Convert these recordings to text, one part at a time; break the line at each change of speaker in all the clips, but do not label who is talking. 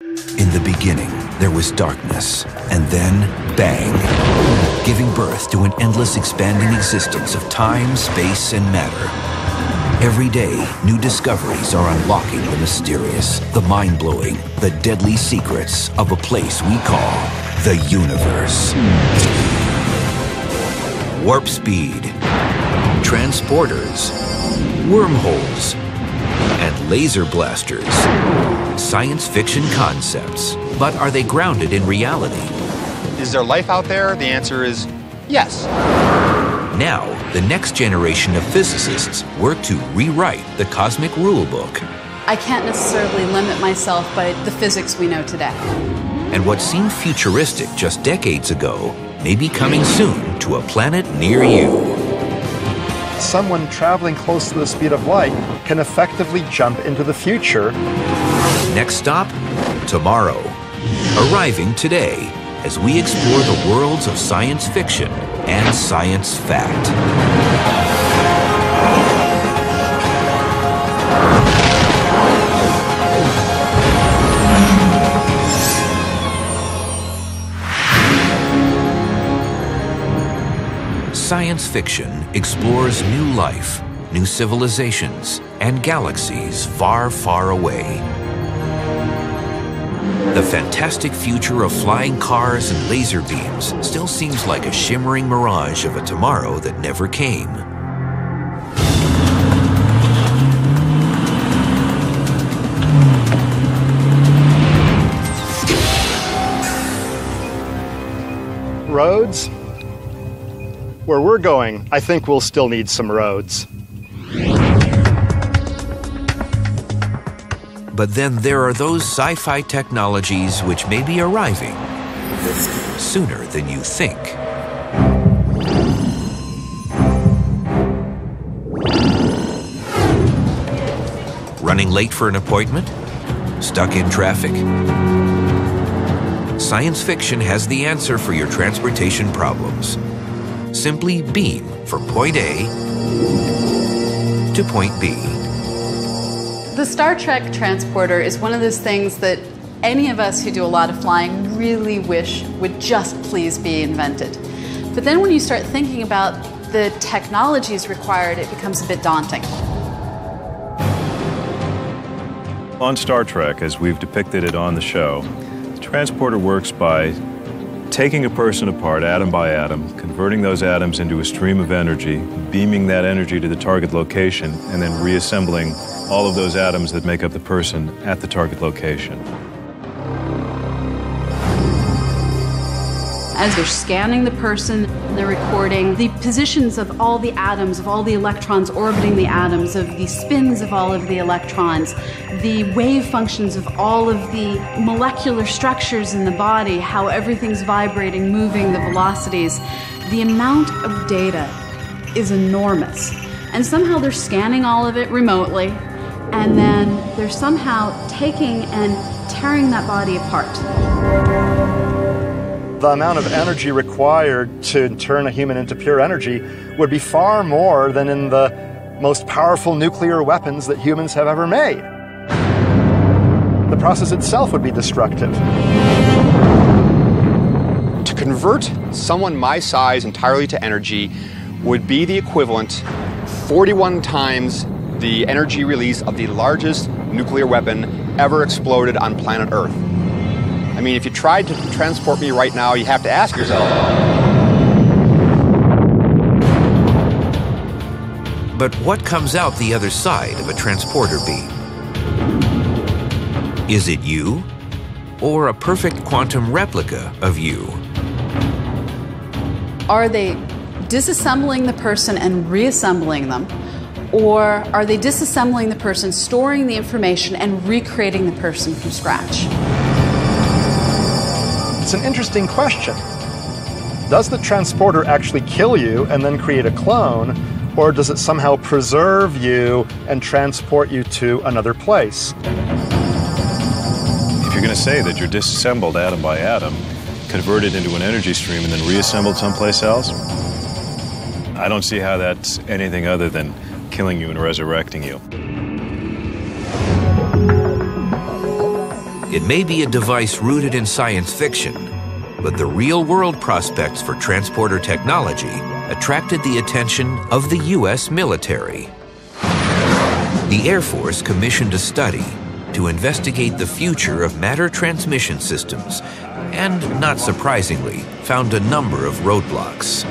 In the beginning, there was darkness, and then, bang, giving birth to an endless expanding existence of time, space, and matter. Every day, new discoveries are unlocking the mysterious, the mind-blowing, the deadly secrets of a place we call the universe. Warp speed, transporters, wormholes, and laser blasters. Science fiction concepts, but are they grounded in reality?
Is there life out there? The answer is yes.
Now, the next generation of physicists work to rewrite the cosmic rulebook.
I can't necessarily limit myself by the physics we know today.
And what seemed futuristic just decades ago may be coming soon to a planet near you.
Someone traveling close to the speed of light can effectively jump into the future.
Next stop, tomorrow. Arriving today as we explore the worlds of science fiction and science fact. Science fiction explores new life, new civilizations, and galaxies far, far away. The fantastic future of flying cars and laser beams still seems like a shimmering mirage of a tomorrow that never came.
Roads? Where we're going, I think we'll still need some roads.
But then there are those sci-fi technologies which may be arriving sooner than you think. Running late for an appointment? Stuck in traffic? Science fiction has the answer for your transportation problems. Simply beam from point A to point B.
The Star Trek transporter is one of those things that any of us who do a lot of flying really wish would just please be invented. But then when you start thinking about the technologies required, it becomes a bit daunting.
On Star Trek, as we've depicted it on the show, the transporter works by taking a person apart atom by atom, converting those atoms into a stream of energy, beaming that energy to the target location, and then reassembling all of those atoms that make up the person at the target location.
As they're scanning the person, they're recording the positions of all the atoms, of all the electrons orbiting the atoms, of the spins of all of the electrons, the wave functions of all of the molecular structures in the body, how everything's vibrating, moving, the velocities. The amount of data is enormous. And somehow they're scanning all of it remotely, and then they're somehow taking and tearing that body apart.
The amount of energy required to turn a human into pure energy would be far more than in the most powerful nuclear weapons that humans have ever made. The process itself would be destructive.
To convert someone my size entirely to energy would be the equivalent 41 times the energy release of the largest nuclear weapon ever exploded on planet Earth. I mean, if you tried to transport me right now, you have to ask yourself.
But what comes out the other side of a transporter beam? Is it you? Or a perfect quantum replica of you?
Are they disassembling the person and reassembling them? Or are they disassembling the person, storing the information, and recreating the person from scratch?
It's an interesting question. Does the transporter actually kill you and then create a clone, or does it somehow preserve you and transport you to another place?
If you're going to say that you're disassembled atom by atom, converted into an energy stream, and then reassembled someplace else, I don't see how that's anything other than killing you and resurrecting you.
It may be a device rooted in science fiction, but the real-world prospects for transporter technology attracted the attention of the U.S. military. The Air Force commissioned a study to investigate the future of matter transmission systems and, not surprisingly, found a number of roadblocks.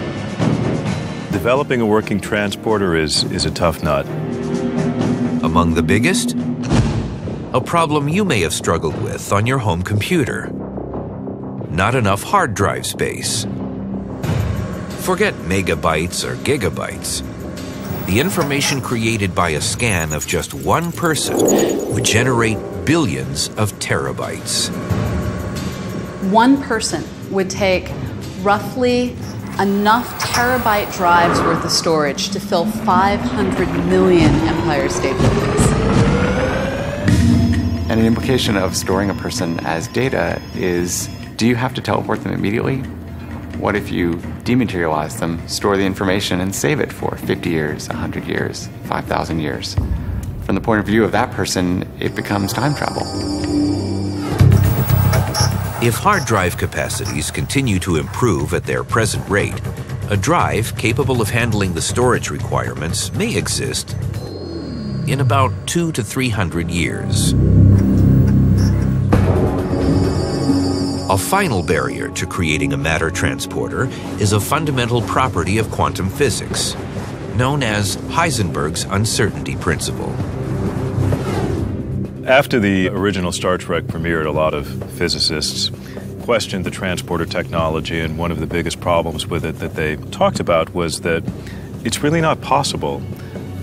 Developing a working transporter is a tough nut.
Among the biggest, a problem you may have struggled with on your home computer. Not enough hard drive space. Forget megabytes or gigabytes. The information created by a scan of just one person would generate billions of terabytes.
One person would take roughly enough terabyte drives worth of storage to fill 500 million Empire State Buildings.
And an implication of storing a person as data is, do you have to teleport them immediately? What if you dematerialize them, store the information, and save it for 50 years, 100 years, 5,000 years? From the point of view of that person, it becomes time travel.
If hard drive capacities continue to improve at their present rate, a drive capable of handling the storage requirements may exist in about 200 to 300 years. A final barrier to creating a matter transporter is a fundamental property of quantum physics, known as Heisenberg's uncertainty principle.
After the original Star Trek premiered, a lot of physicists questioned the transporter technology, and one of the biggest problems with it that they talked about was that it's really not possible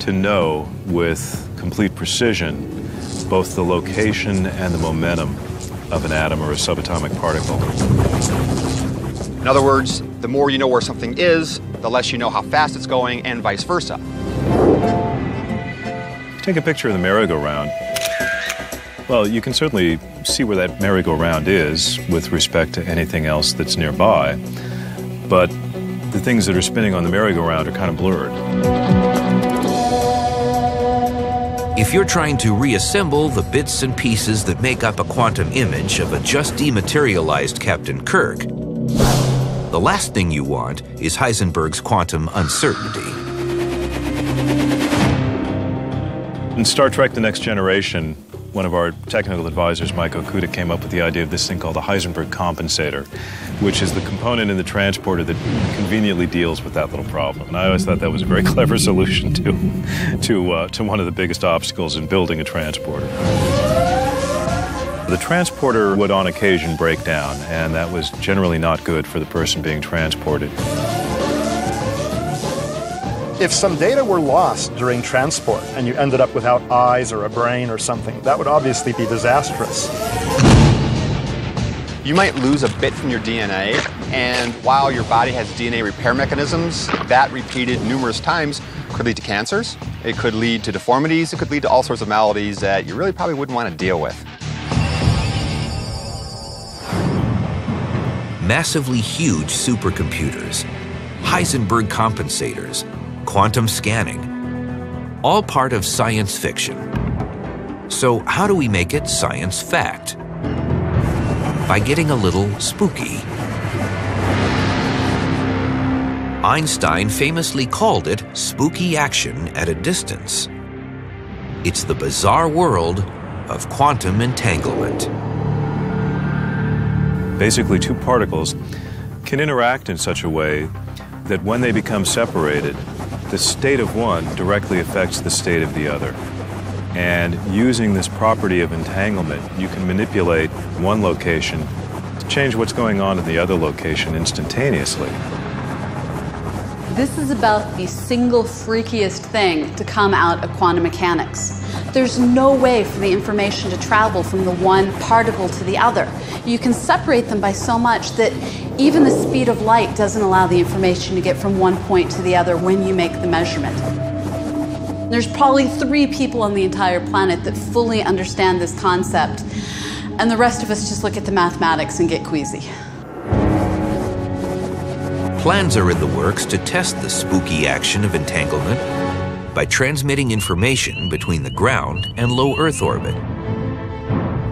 to know with complete precision both the location and the momentum of an atom or a subatomic particle.
In other words, the more you know where something is, the less you know how fast it's going, and vice versa.
Take a picture of the merry-go-round. Well, you can certainly see where that merry-go-round is with respect to anything else that's nearby, but the things that are spinning on the merry-go-round are kind of blurred.
If you're trying to reassemble the bits and pieces that make up a quantum image of a just dematerialized Captain Kirk, the last thing you want is Heisenberg's quantum uncertainty.
In Star Trek: The Next Generation, one of our technical advisors, Mike Okuda, came up with the idea of this thing called the Heisenberg compensator, which is the component in the transporter that conveniently deals with that little problem. And I always thought that was a very clever solution to one of the biggest obstacles in building a transporter. The transporter would on occasion break down, and that was generally not good for the person being transported.
If some data were lost during transport and you ended up without eyes or a brain or something, that would obviously be disastrous.
You might lose a bit from your DNA, and while your body has DNA repair mechanisms, that repeated numerous times could lead to cancers, it could lead to deformities, it could lead to all sorts of maladies that you really probably wouldn't want to deal with.
Massively huge supercomputers, Heisenberg compensators, quantum scanning, all part of science fiction. So how do we make it science fact? By getting a little spooky. Einstein famously called it spooky action at a distance. It's the bizarre world of quantum entanglement.
Basically, two particles can interact in such a way that when they become separated, the state of one directly affects the state of the other. And using this property of entanglement, you can manipulate one location to change what's going on in the other location instantaneously.
This is about the single freakiest thing to come out of quantum mechanics. There's no way for the information to travel from the one particle to the other. You can separate them by so much that even the speed of light doesn't allow the information to get from one point to the other when you make the measurement. There's probably 3 people on the entire planet that fully understand this concept, and the rest of us just look at the mathematics and get queasy.
Plans are in the works to test the spooky action of entanglement by transmitting information between the ground and low Earth orbit.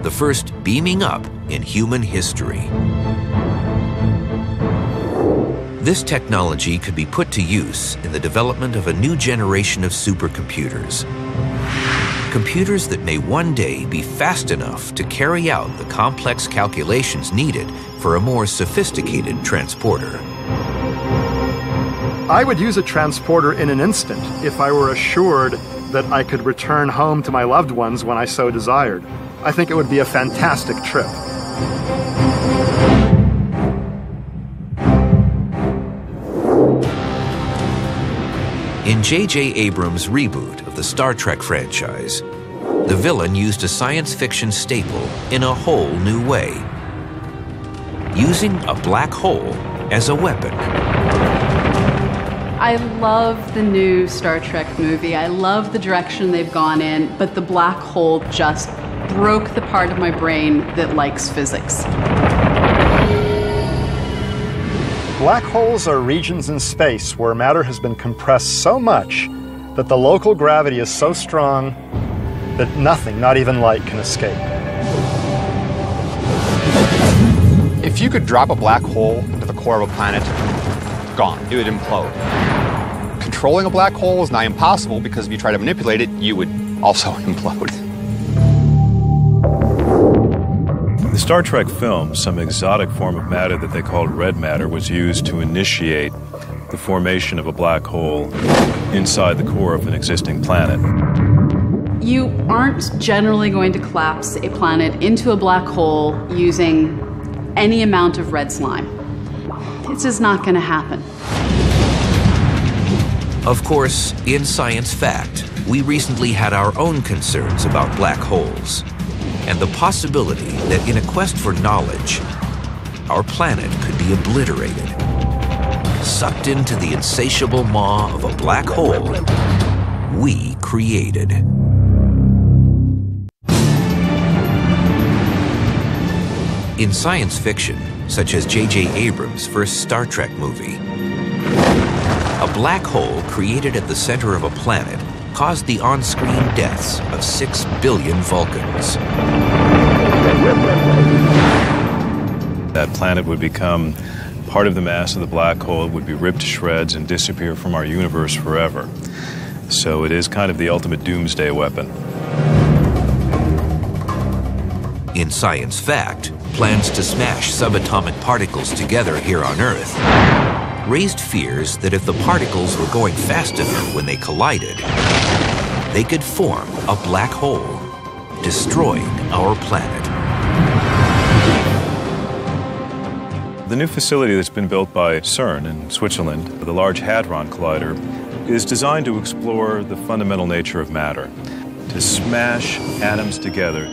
the first beaming up in human history. This technology could be put to use in the development of a new generation of supercomputers. Computers that may one day be fast enough to carry out the complex calculations needed for a more sophisticated transporter.
I would use a transporter in an instant if I were assured that I could return home to my loved ones when I so desired. I think it would be a fantastic trip.
In J.J. Abrams' reboot of the Star Trek franchise, the villain used a science fiction staple in a whole new way, using a black hole as a weapon.
I love the new Star Trek movie. I love the direction they've gone in, but the black hole just broke the part of my brain that likes physics.
Black holes are regions in space where matter has been compressed so much that the local gravity is so strong that nothing, not even light, can escape.
If you could drop a black hole into the core of a planet, gone. It would implode. Controlling a black hole is nigh impossible because if you try to manipulate it, you would also implode.
The Star Trek film, some exotic form of matter that they called red matter was used to initiate the formation of a black hole inside the core of an existing planet.
You aren't generally going to collapse a planet into a black hole using any amount of red slime. It's just not going to happen.
Of course, in Science Fact, we recently had our own concerns about black holes and the possibility that in a quest for knowledge, our planet could be obliterated, sucked into the insatiable maw of a black hole we created. In science fiction, such as J.J. Abrams' first Star Trek movie, a black hole created at the center of a planet caused the on-screen deaths of 6 billion Vulcans.
That planet would become part of the mass of the black hole. It would be ripped to shreds and disappear from our universe forever. So it is kind of the ultimate doomsday weapon.
In Science Fact, plans to smash subatomic particles together here on Earth raised fears that if the particles were going fast enough when they collided, they could form a black hole, destroying our planet.
The new facility that's been built by CERN in Switzerland, the Large Hadron Collider, is designed to explore the fundamental nature of matter, to smash atoms together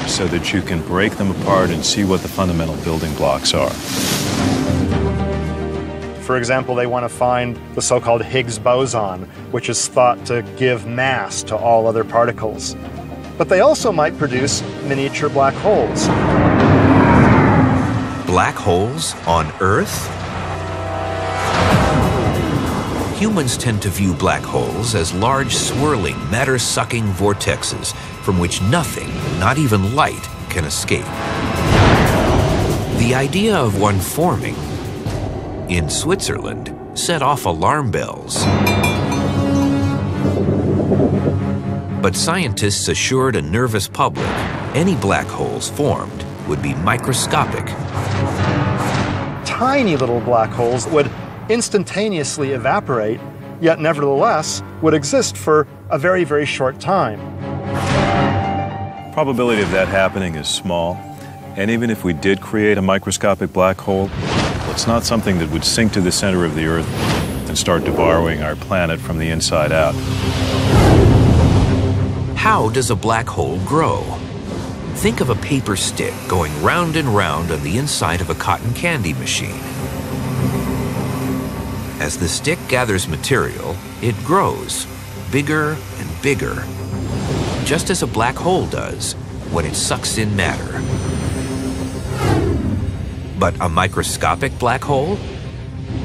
so that you can break them apart and see what the fundamental building blocks are.
For example, they want to find the so-called Higgs boson, which is thought to give mass to all other particles. But they also might produce miniature black holes.
Black holes on Earth? Humans tend to view black holes as large, swirling, matter-sucking vortexes from which nothing, not even light, can escape. The idea of one forming in Switzerland set off alarm bells. But scientists assured a nervous public any black holes formed would be microscopic.
Tiny little black holes would instantaneously evaporate, yet nevertheless would exist for a very, very short time.
Probability of that happening is small, and even if we did create a microscopic black hole, it's not something that would sink to the center of the Earth and start devouring our planet from the inside out.
How does a black hole grow? Think of a paper stick going round and round on the inside of a cotton candy machine. As the stick gathers material, it grows bigger and bigger, just as a black hole does when it sucks in matter. But a microscopic black hole?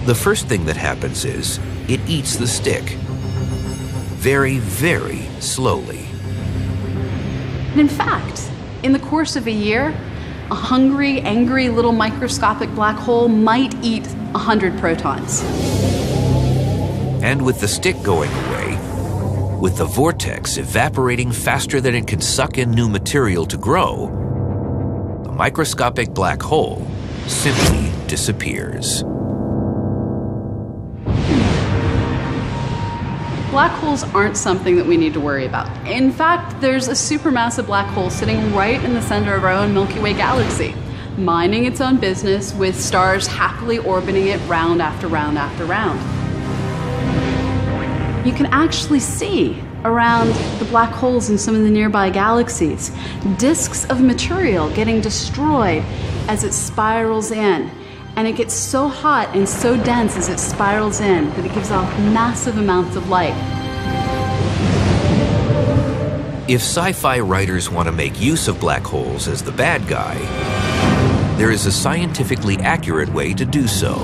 The first thing that happens is it eats the stick. Very, very slowly.
And in fact, In the course of a year, a hungry, angry little microscopic black hole might eat 100 protons.
And with the stick going away, with the vortex evaporating faster than it can suck in new material to grow, the microscopic black hole simply disappears.
Black holes aren't something that we need to worry about. In fact, there's a supermassive black hole sitting right in the center of our own Milky Way galaxy, minding its own business with stars happily orbiting it round after round after round. You can actually see around the black holes in some of the nearby galaxies disks of material getting destroyed as it spirals in. And it gets so hot and so dense as it spirals in that it gives off massive amounts of light.
If sci-fi writers want to make use of black holes as the bad guy, there is a scientifically accurate way to do so.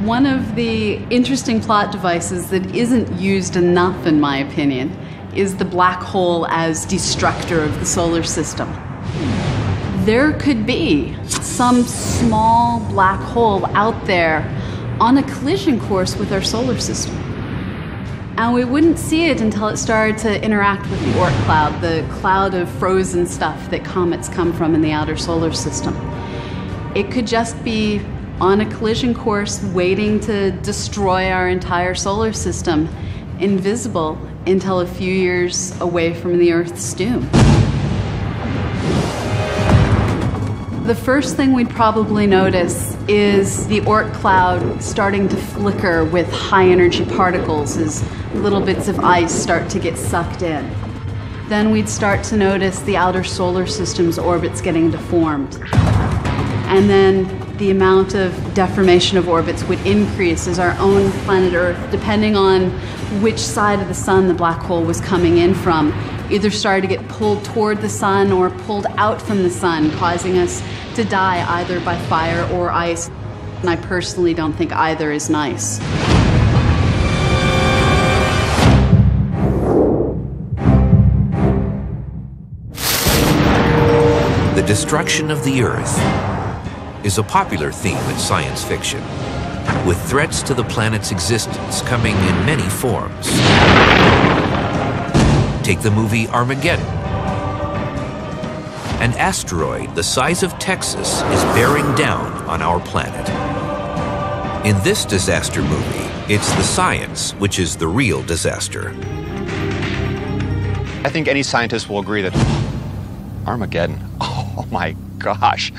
One of the interesting plot devices that isn't used enough, in my opinion, is the black hole as destructor of the solar system. There could be some small black hole out there on a collision course with our solar system. And we wouldn't see it until it started to interact with the Oort cloud, the cloud of frozen stuff that comets come from in the outer solar system. It could just be on a collision course waiting to destroy our entire solar system, invisible until a few years away from the Earth's doom. The first thing we'd probably notice is the Oort cloud starting to flicker with high energy particles as little bits of ice start to get sucked in. Then we'd start to notice the outer solar system's orbits getting deformed. And then the amount of deformation of orbits would increase as our own planet Earth, depending on which side of the sun the black hole was coming in from, either started to get pulled toward the sun or pulled out from the sun, causing us to die either by fire or ice. And I personally don't think either is nice.
The destruction of the Earth is a popular theme in science fiction, with threats to the planet's existence coming in many forms. Take the movie Armageddon. An asteroid the size of Texas is bearing down on our planet. In this disaster movie, it's the science which is the real disaster.
I think any scientist will agree that Armageddon, oh my gosh.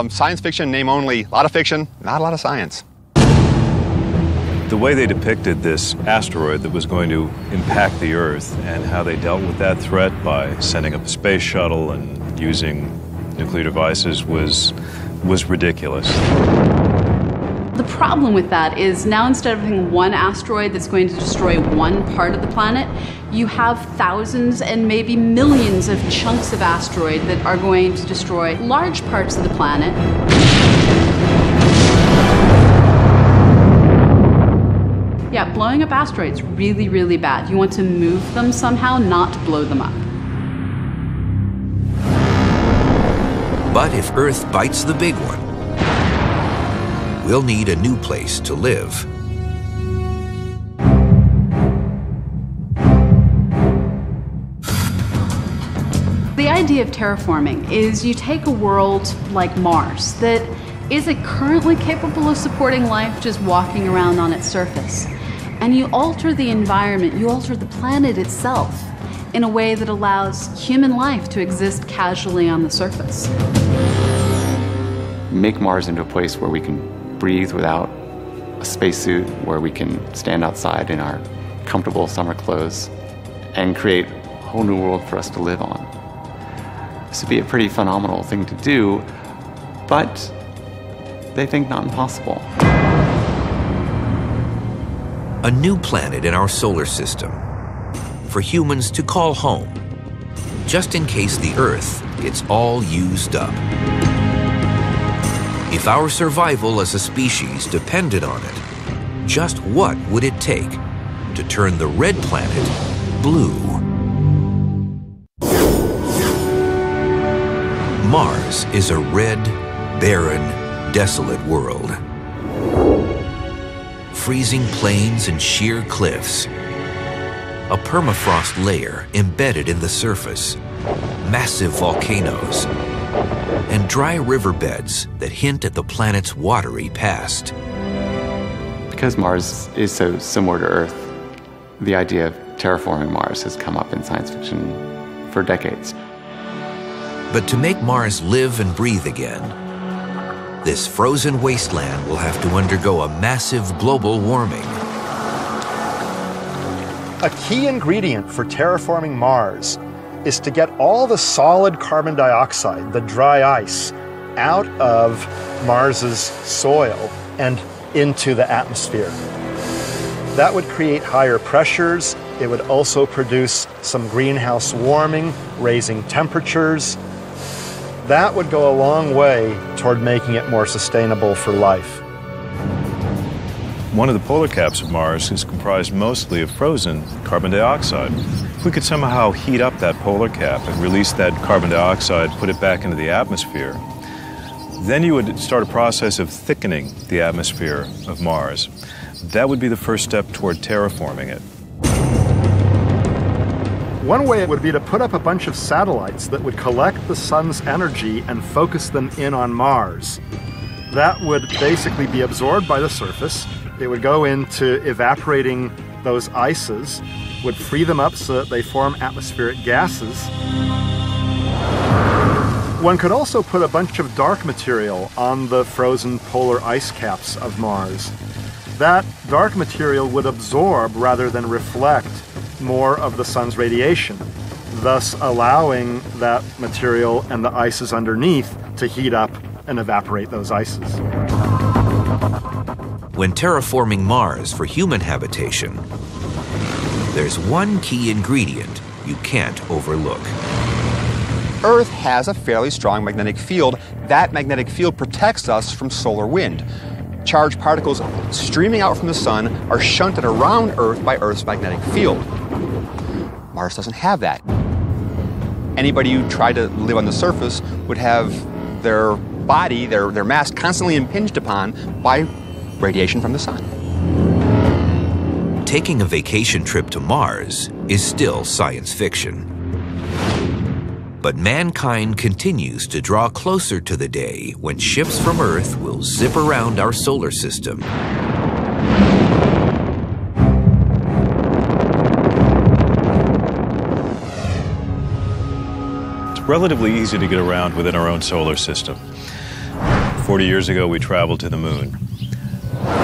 Science fiction, name only, a lot of fiction, not a lot of science.
The way they depicted this asteroid that was going to impact the Earth and how they dealt with that threat by sending up a space shuttle and using nuclear devices was ridiculous.
The problem with that is now instead of having one asteroid that's going to destroy one part of the planet, you have thousands and maybe millions of chunks of asteroid that are going to destroy large parts of the planet. Yeah, blowing up asteroids, really, really bad. You want to move them somehow, not blow them up.
But if Earth bites the big one, we'll need a new place to live.
The idea of terraforming is you take a world like Mars that isn't currently capable of supporting life just walking around on its surface, and you alter the environment, you alter the planet itself in a way that allows human life to exist casually on the surface.
Make Mars into a place where we can breathe without a spacesuit, where we can stand outside in our comfortable summer clothes and create a whole new world for us to live on. This would be a pretty phenomenal thing to do, but they think not impossible.
A new planet in our solar system for humans to call home, just in case the Earth gets all used up. If our survival as a species depended on it, just what would it take to turn the red planet blue? Mars is a red, barren, desolate world. Freezing plains and sheer cliffs. A permafrost layer embedded in the surface. Massive volcanoes. And dry riverbeds that hint at the planet's watery past.
Because Mars is so similar to Earth, the idea of terraforming Mars has come up in science fiction for decades.
But to make Mars live and breathe again, this frozen wasteland will have to undergo a massive global warming.
A key ingredient for terraforming Mars is to get all the solid carbon dioxide, the dry ice, out of Mars's soil and into the atmosphere. That would create higher pressures. It would also produce some greenhouse warming, raising temperatures. That would go a long way toward making it more sustainable for life.
One of the polar caps of Mars is comprised mostly of frozen carbon dioxide. If we could somehow heat up that polar cap and release that carbon dioxide, put it back into the atmosphere, then you would start a process of thickening the atmosphere of Mars. That would be the first step toward terraforming it.
One way would be to put up a bunch of satellites that would collect the sun's energy and focus them in on Mars. That would basically be absorbed by the surface. It would go into evaporating those ices, would free them up so that they form atmospheric gases. One could also put a bunch of dark material on the frozen polar ice caps of Mars. That dark material would absorb rather than reflect more of the sun's radiation, thus allowing that material and the ices underneath to heat up and evaporate those ices.
When terraforming Mars for human habitation, there's one key ingredient you can't overlook.
Earth has a fairly strong magnetic field. That magnetic field protects us from solar wind. Charged particles streaming out from the sun are shunted around Earth by Earth's magnetic field. Mars doesn't have that. Anybody who tried to live on the surface would have their body, their mass constantly impinged upon by radiation from the sun.
Taking a vacation trip to Mars is still science fiction. But mankind continues to draw closer to the day when ships from Earth will zip around our solar system.
It's relatively easy to get around within our own solar system. 40 years ago, we traveled to the moon.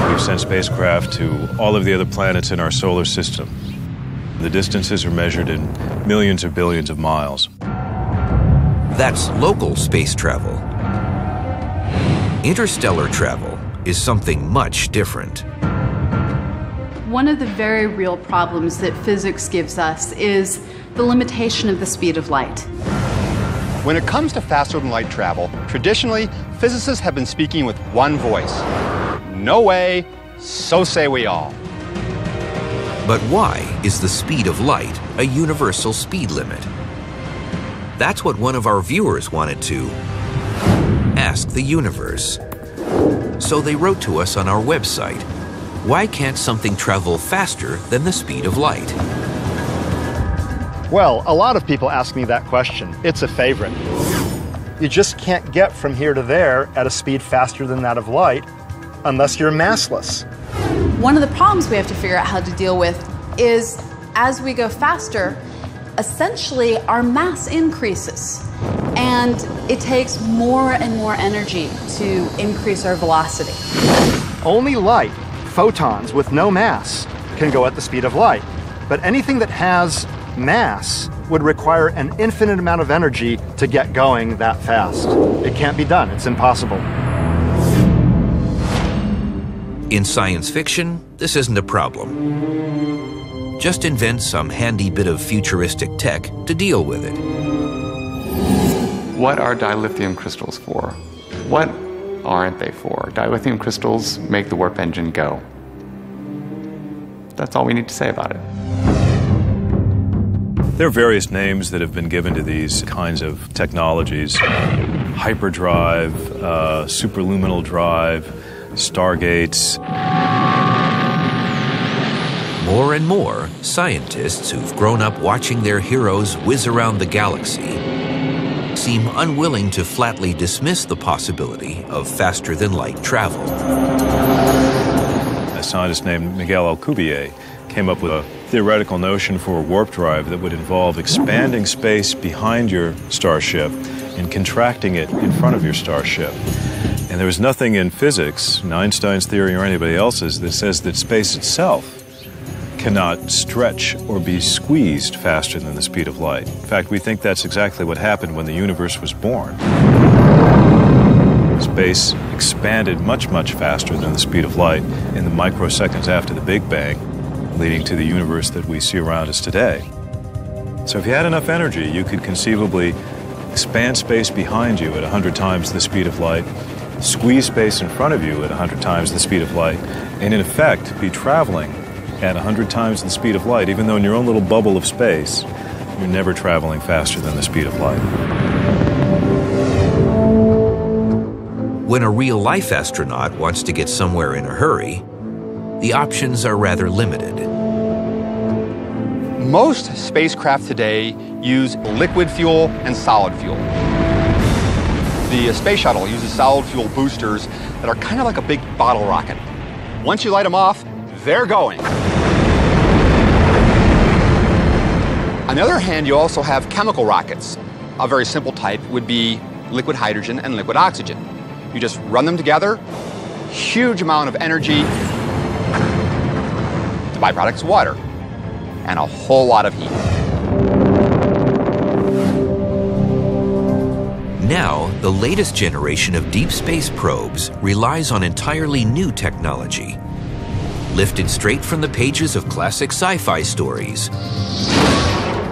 We've sent spacecraft to all of the other planets in our solar system. The distances are measured in millions or billions of miles.
That's local space travel. Interstellar travel is something much different.
One of the very real problems that physics gives us is the limitation of the speed of light.
When it comes to faster than light travel, traditionally, physicists have been speaking with one voice. No way, so say we all.
But why is the speed of light a universal speed limit? That's what one of our viewers wanted to ask the universe. So they wrote to us on our website, why can't something travel faster than the speed of light?
Well, a lot of people ask me that question. It's a favorite. You just can't get from here to there at a speed faster than that of light unless you're massless.
One of the problems we have to figure out how to deal with is as we go faster, essentially our mass increases. And it takes more and more energy to increase our velocity.
Only light, photons with no mass, can go at the speed of light. But anything that has mass would require an infinite amount of energy to get going that fast. It can't be done. It's impossible.
In science fiction, this isn't a problem. Just invent some handy bit of futuristic tech to deal with it.
What are dilithium crystals for? What aren't they for? Dilithium crystals make the warp engine go. That's all we need to say about it.
There are various names that have been given to these kinds of technologies. Hyperdrive, superluminal drive, stargates.
More and more, scientists who've grown up watching their heroes whiz around the galaxy seem unwilling to flatly dismiss the possibility of faster-than-light travel.
A scientist named Miguel Alcubierre came up with a theoretical notion for a warp drive that would involve expanding space behind your starship and contracting it in front of your starship. And there was nothing in physics, in Einstein's theory or anybody else's, that says that space itself cannot stretch or be squeezed faster than the speed of light. In fact, we think that's exactly what happened when the universe was born. Space expanded much, much faster than the speed of light in the microseconds after the Big Bang, leading to the universe that we see around us today. So if you had enough energy, you could conceivably expand space behind you at 100 times the speed of light, squeeze space in front of you at 100 times the speed of light, and in effect be traveling at 100 times the speed of light, even though in your own little bubble of space, you're never traveling faster than the speed of light.
When a real-life astronaut wants to get somewhere in a hurry, the options are rather limited.
Most spacecraft today use liquid fuel and solid fuel. The space shuttle uses solid fuel boosters that are kind of like a big bottle rocket. Once you light them off, they're going. On the other hand, you also have chemical rockets. A very simple type would be liquid hydrogen and liquid oxygen. You just run them together, huge amount of energy. The byproduct's water, and a whole lot of heat.
Now, the latest generation of deep space probes relies on entirely new technology, lifted straight from the pages of classic sci-fi stories.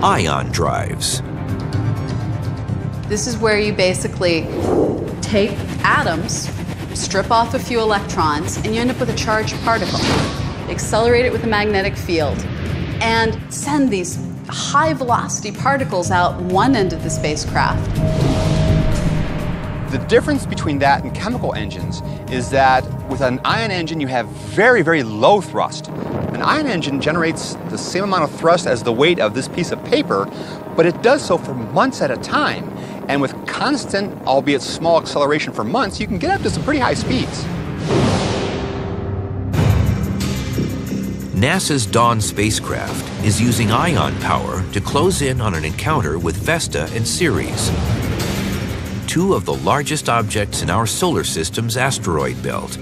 Ion drives.
This is where you basically take atoms, strip off a few electrons, and you end up with a charged particle. Accelerate it with a magnetic field, and send these high-velocity particles out one end of the spacecraft.
The difference between that and chemical engines is that with an ion engine, you have very, very low thrust. An ion engine generates the same amount of thrust as the weight of this piece of paper, but it does so for months at a time. And with constant, albeit small, acceleration for months, you can get up to some pretty high speeds.
NASA's Dawn spacecraft is using ion power to close in on an encounter with Vesta and Ceres, two of the largest objects in our solar system's asteroid belt.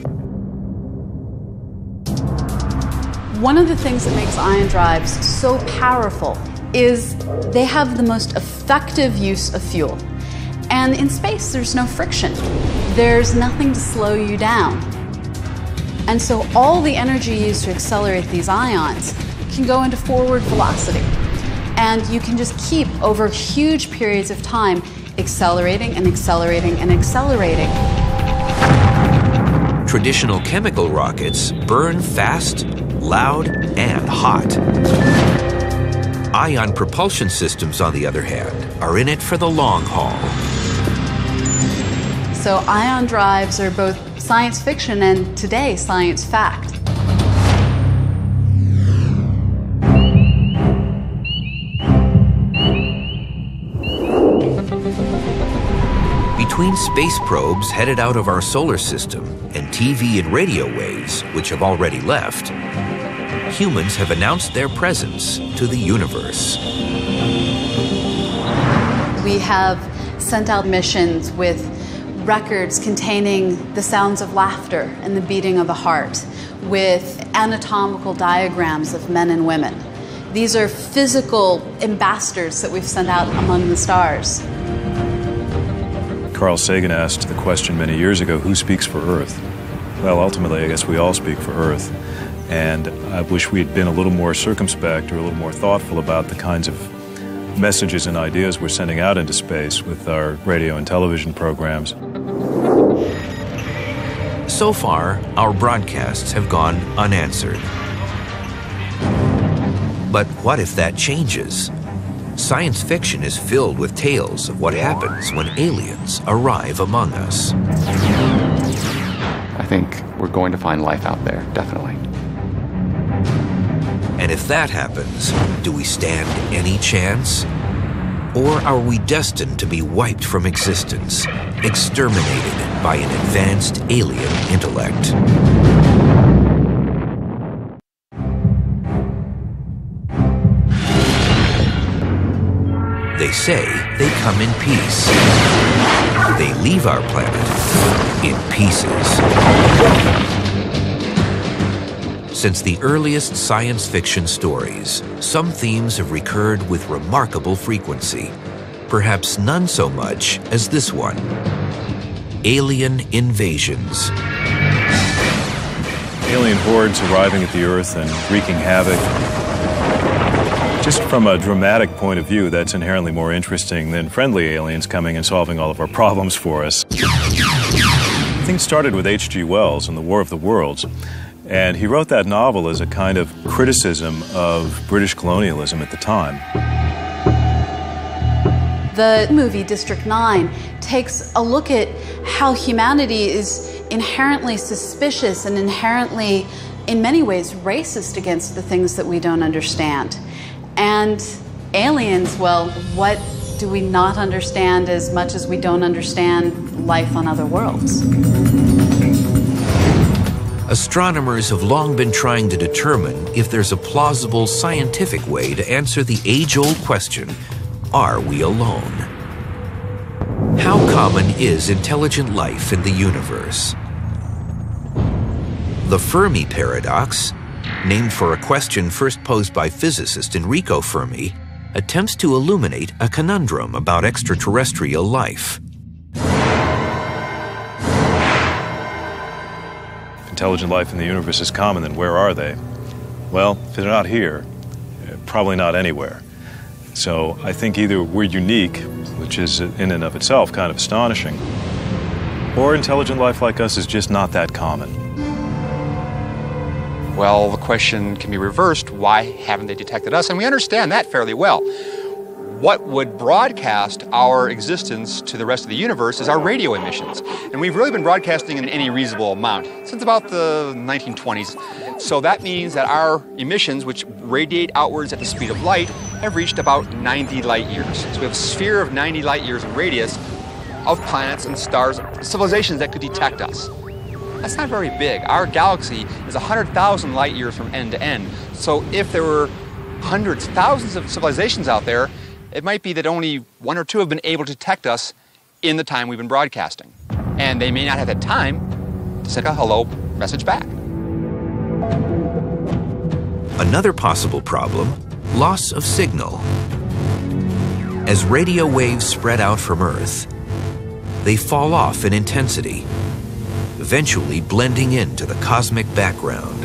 One of the things that makes ion drives so powerful is they have the most effective use of fuel. And in space, there's no friction. There's nothing to slow you down. And so all the energy used to accelerate these ions can go into forward velocity. And you can just keep, over huge periods of time, accelerating and accelerating and accelerating.
Traditional chemical rockets burn fast, loud, and hot. Ion propulsion systems, on the other hand, are in it for the long haul.
So ion drives are both science fiction and, today, science fact.
Between space probes headed out of our solar system and TV and radio waves, which have already left, humans have announced their presence to the universe.
We have sent out missions with records containing the sounds of laughter and the beating of a heart, with anatomical diagrams of men and women. These are physical ambassadors that we've sent out among the stars.
Carl Sagan asked the question many years ago, who speaks for Earth? Well, ultimately, I guess we all speak for Earth. And I wish we had been a little more circumspect or a little more thoughtful about the kinds of messages and ideas we're sending out into space with our radio and television programs.
So far, our broadcasts have gone unanswered. But what if that changes? science fiction is filled with tales of what happens when aliens arrive among us.
I think we're going to find life out there, definitely.
And if that happens, do we stand any chance? Or are we destined to be wiped from existence, exterminated by an advanced alien intellect? They say they come in peace. They leave our planet in pieces. Since the earliest science fiction stories, some themes have recurred with remarkable frequency, perhaps none so much as this one: alien invasions.
Alien hordes arriving at the Earth and wreaking havoc. Just from a dramatic point of view, that's inherently more interesting than friendly aliens coming and solving all of our problems for us. Things started with H.G. Wells and the War of the Worlds. And he wrote that novel as a kind of criticism of British colonialism at the time.
The movie District 9 takes a look at how humanity is inherently suspicious and inherently, in many ways, racist against the things that we don't understand. And aliens, well, what do we not understand as much as we don't understand life on other worlds?
Astronomers have long been trying to determine if there's a plausible scientific way to answer the age-old question, are we alone? How common is intelligent life in the universe? The Fermi paradox, named for a question first posed by physicist Enrico Fermi, attempts to illuminate a conundrum about extraterrestrial life.
Intelligent life in the universe is common, then where are they? Well, if they're not here, probably not anywhere. So I think either we're unique, which is in and of itself kind of astonishing, or intelligent life like us is just not that common.
Well, the question can be reversed. Why haven't they detected us? And we understand that fairly well. What would broadcast our existence to the rest of the universe is our radio emissions. And we've really been broadcasting in any reasonable amount since about the 1920s. So that means that our emissions, which radiate outwards at the speed of light, have reached about 90 light years. So we have a sphere of 90 light years in radius of planets and stars, civilizations that could detect us. That's not very big. Our galaxy is 100,000 light years from end to end. So if there were hundreds, thousands of civilizations out there, it might be that only one or two have been able to detect us in the time we've been broadcasting. And they may not have had time to send a hello message back.
Another possible problem, loss of signal. As radio waves spread out from Earth, they fall off in intensity, eventually blending into the cosmic background.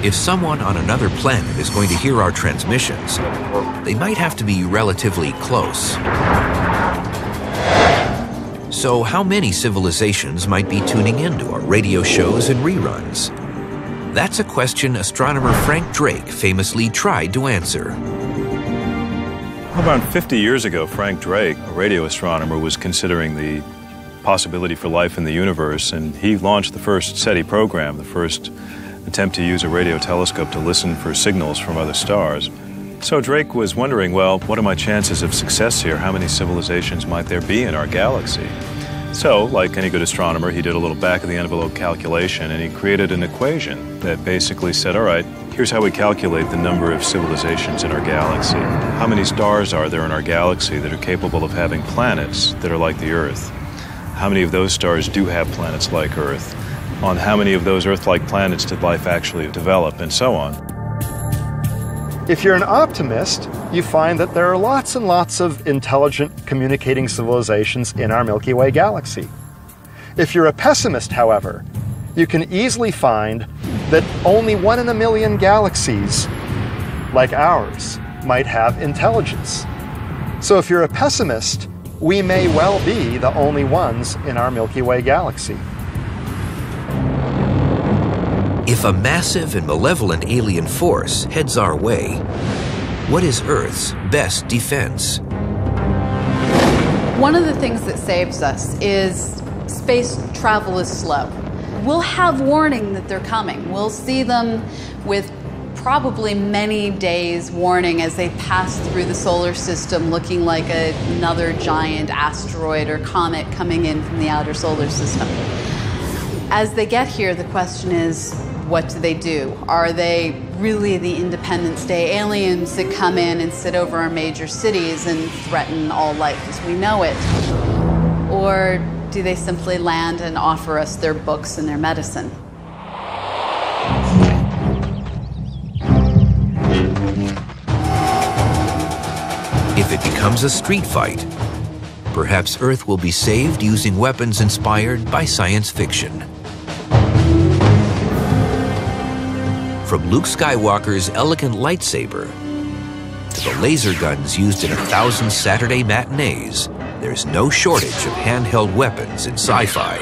If someone on another planet is going to hear our transmissions, they might have to be relatively close. So how many civilizations might be tuning into our radio shows and reruns? That's a question astronomer Frank Drake famously tried to answer.
About 50 years ago, Frank Drake, a radio astronomer, was considering the possibility for life in the universe, and he launched the first SETI program, the first attempt to use a radio telescope to listen for signals from other stars. So Drake was wondering, well, what are my chances of success here? How many civilizations might there be in our galaxy? So, like any good astronomer, he did a little back-of-the-envelope calculation, and he created an equation that basically said, all right, here's how we calculate the number of civilizations in our galaxy. How many stars are there in our galaxy that are capable of having planets that are like the Earth? How many of those stars do have planets like Earth? On how many of those Earth-like planets did life actually develop, and so on.
If you're an optimist, you find that there are lots and lots of intelligent communicating civilizations in our Milky Way galaxy. If you're a pessimist, however, you can easily find that only 1 in a million galaxies, like ours, might have intelligence. So if you're a pessimist, we may well be the only ones in our Milky Way galaxy.
If a massive and malevolent alien force heads our way, What is Earth's best defense?
One of the things that saves us is space travel is slow. We'll have warning that they're coming. We'll see them with probably many days warning as they pass through the solar system, looking like another giant asteroid or comet coming in from the outer solar system. As they get here, the question is, what do they do? Are they really the Independence Day aliens that come in and sit over our major cities and threaten all life as we know it? Or do they simply land and offer us their books and their medicine?
If it becomes a street fight, perhaps Earth will be saved using weapons inspired by science fiction. From Luke Skywalker's elegant lightsaber to the laser guns used in 1,000 Saturday matinees, there's no shortage of handheld weapons in sci-fi.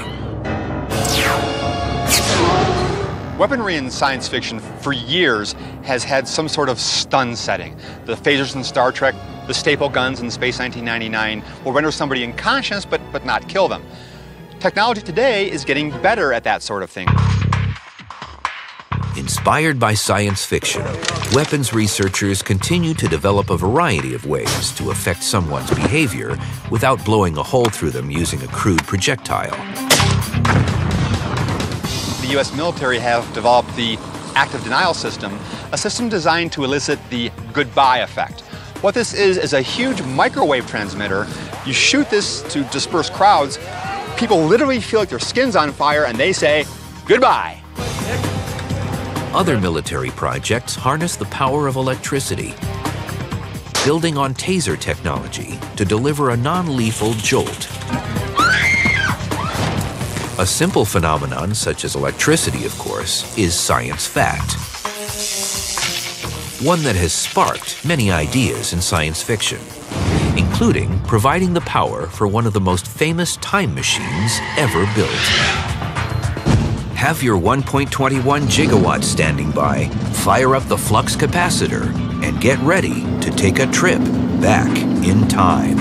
Weaponry in science fiction for years has had some sort of stun setting. The phasers in Star Trek, the staple guns in Space 1999 will render somebody unconscious but not kill them. Technology today is getting better at that sort of thing.
Inspired by science fiction, weapons researchers continue to develop a variety of ways to affect someone's behavior without blowing a hole through them using a crude projectile.
The U.S. military have developed the active denial system, a system designed to elicit the goodbye effect. What this is a huge microwave transmitter. You shoot this to disperse crowds, people literally feel like their skin's on fire and they say, goodbye.
Other military projects harness the power of electricity, building on taser technology to deliver a non-lethal jolt. A simple phenomenon, such as electricity, of course, is science fact. One that has sparked many ideas in science fiction, including providing the power for one of the most famous time machines ever built. Have your 1.21 gigawatts standing by, fire up the flux capacitor, and get ready to take a trip back in time.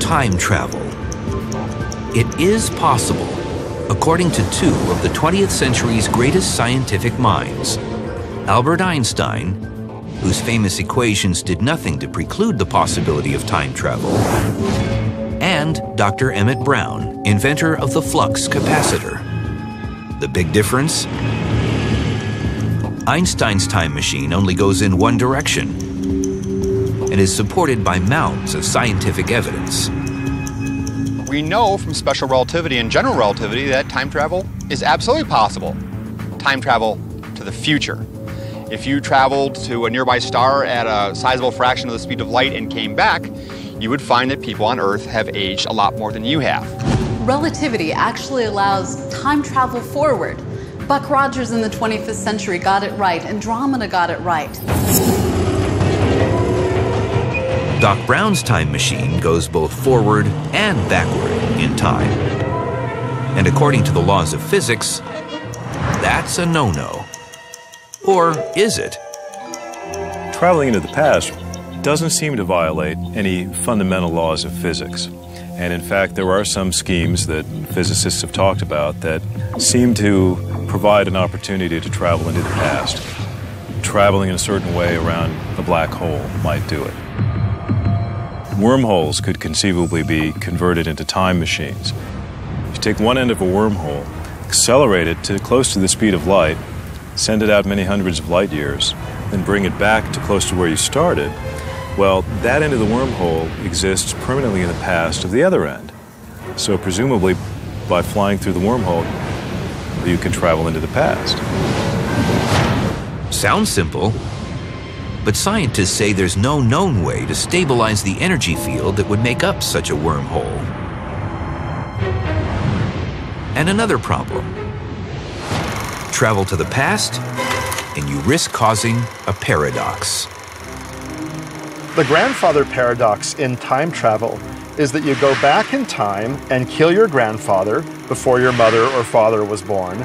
Time travel. It is possible, according to two of the 20th century's greatest scientific minds, Albert Einstein, whose famous equations did nothing to preclude the possibility of time travel, and Dr. Emmett Brown, inventor of the flux capacitor. The big difference? Einstein's time machine only goes in one direction and is supported by mounds of scientific evidence.
We know from special relativity and general relativity that time travel is absolutely possible. Time travel to the future. If you traveled to a nearby star at a sizable fraction of the speed of light and came back, you would find that people on Earth have aged a lot more than you have.
Relativity actually allows time travel forward. Buck Rogers in the 25th century got it right, Andromeda got it right.
Doc Brown's time machine goes both forward and backward in time. And according to the laws of physics, that's a no-no. Or is it?
Traveling into the past doesn't seem to violate any fundamental laws of physics. And in fact, there are some schemes that physicists have talked about that seem to provide an opportunity to travel into the past. Traveling in a certain way around a black hole might do it. Wormholes could conceivably be converted into time machines. You take one end of a wormhole, accelerate it to close to the speed of light, send it out many hundreds of light years, then bring it back to close to where you started, well, that end of the wormhole exists permanently in the past of the other end. So presumably, by flying through the wormhole, you can travel into the past.
Sounds simple, but scientists say there's no known way to stabilize the energy field that would make up such a wormhole. And another problem. Travel to the past, and you risk causing a paradox.
The grandfather paradox in time travel is that you go back in time and kill your grandfather, before your mother or father was born,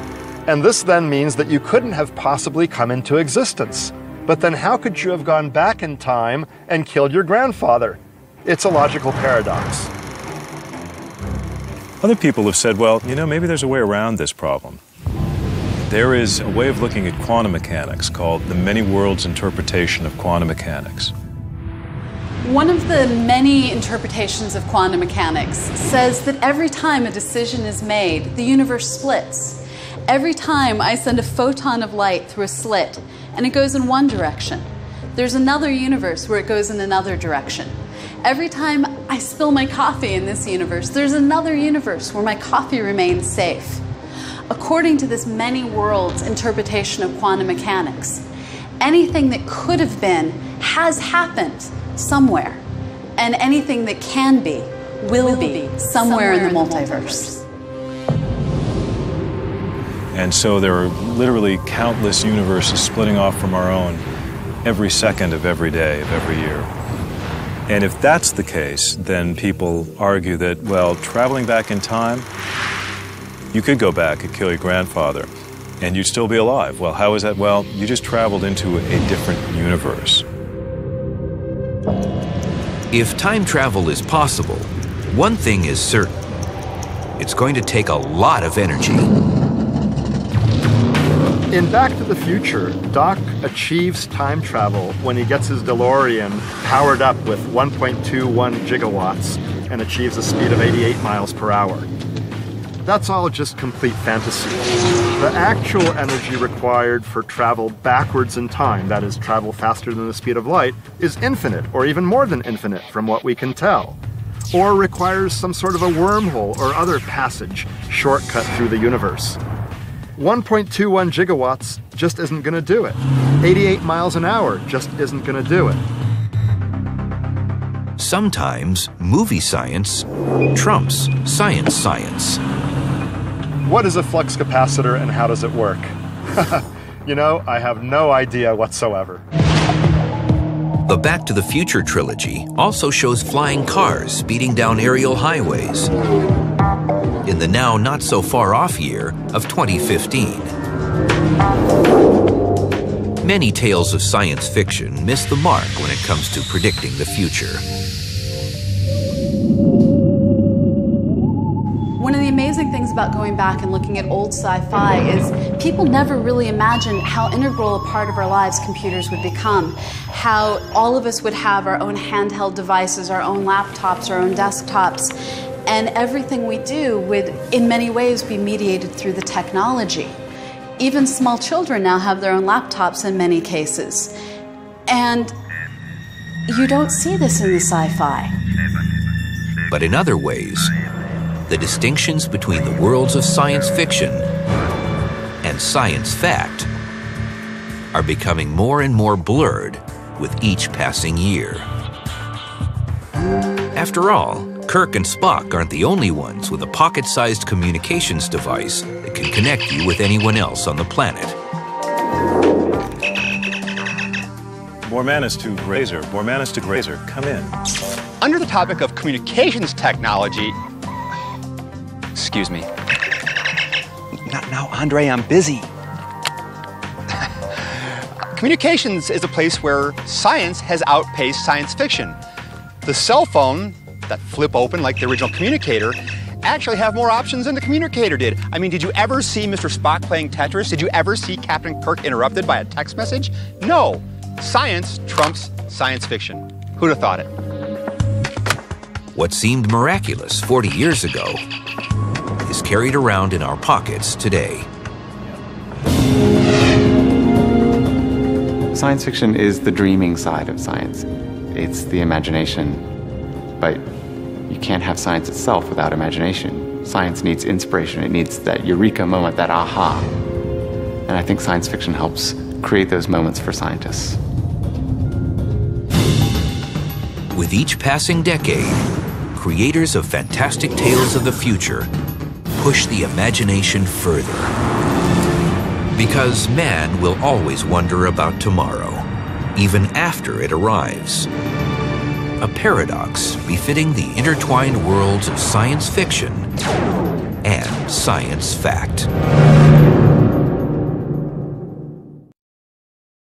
and this then means that you couldn't have possibly come into existence. But then how could you have gone back in time and killed your grandfather? It's a logical paradox.
Other people have said, well, maybe there's a way around this problem. There is a way of looking at quantum mechanics called the many worlds interpretation of quantum mechanics.
One of the many interpretations of quantum mechanics says that every time a decision is made, the universe splits. Every time I send a photon of light through a slit and it goes in one direction, there's another universe where it goes in another direction. Every time I spill my coffee in this universe, there's another universe where my coffee remains safe. According to this many worlds interpretation of quantum mechanics, anything that could have been has happened somewhere, and anything that can be will be somewhere in the multiverse.
And so there are literally countless universes splitting off from our own every second of every day of every year. And if that's the case, then people argue that, well, traveling back in time, you could go back and kill your grandfather, and you'd still be alive. Well, how is that? Well, you just traveled into a different universe.
If time travel is possible, one thing is certain. It's going to take a lot of energy.
In Back to the Future, Doc achieves time travel when he gets his DeLorean powered up with 1.21 gigawatts and achieves a speed of 88 miles per hour. That's all just complete fantasy. The actual energy required for travel backwards in time, that is, travel faster than the speed of light, is infinite, or even more than infinite from what we can tell, or requires some sort of a wormhole or other passage, shortcut through the universe. 1.21 gigawatts just isn't going to do it. 88 miles an hour just isn't going to do it.
Sometimes movie science trumps science.
What is a flux capacitor and how does it work? I have no idea whatsoever.
The Back to the Future trilogy also shows flying cars speeding down aerial highways in the now not so far off year of 2015. Many tales of science fiction miss the mark when it comes to predicting the future.
One of the amazing things about going back and looking at old sci-fi is people never really imagined how integral a part of our lives computers would become, how all of us would have our own handheld devices, our own laptops, our own desktops, and everything we do would, in many ways, be mediated through the technology. Even small children now have their own laptops in many cases. And you don't see this in the sci-fi.
But in other ways, the distinctions between the worlds of science fiction and science fact are becoming more and more blurred with each passing year. After all, Kirk and Spock aren't the only ones with a pocket-sized communications device that can connect you with anyone else on the planet.
Bormanis to Grazer, come in.
Under the topic of communications technology, excuse me. Not now, Andre, I'm busy. Communications is a place where science has outpaced science fiction. The cell phone that flip open like the original communicator actually have more options than the communicator did. I mean, did you ever see Mr. Spock playing Tetris? Did you ever see Captain Kirk interrupted by a text message? No. Science trumps science fiction. Who'd have thought it?
What seemed miraculous 40 years ago is carried around in our pockets today.
Science fiction is the dreaming side of science. It's the imagination. But you can't have science itself without imagination. Science needs inspiration. It needs that eureka moment, that aha. And I think science fiction helps create those moments for scientists.
With each passing decade, creators of fantastic tales of the future push the imagination further. Because man will always wonder about tomorrow, even after it arrives. A paradox befitting the intertwined worlds of science fiction and science fact.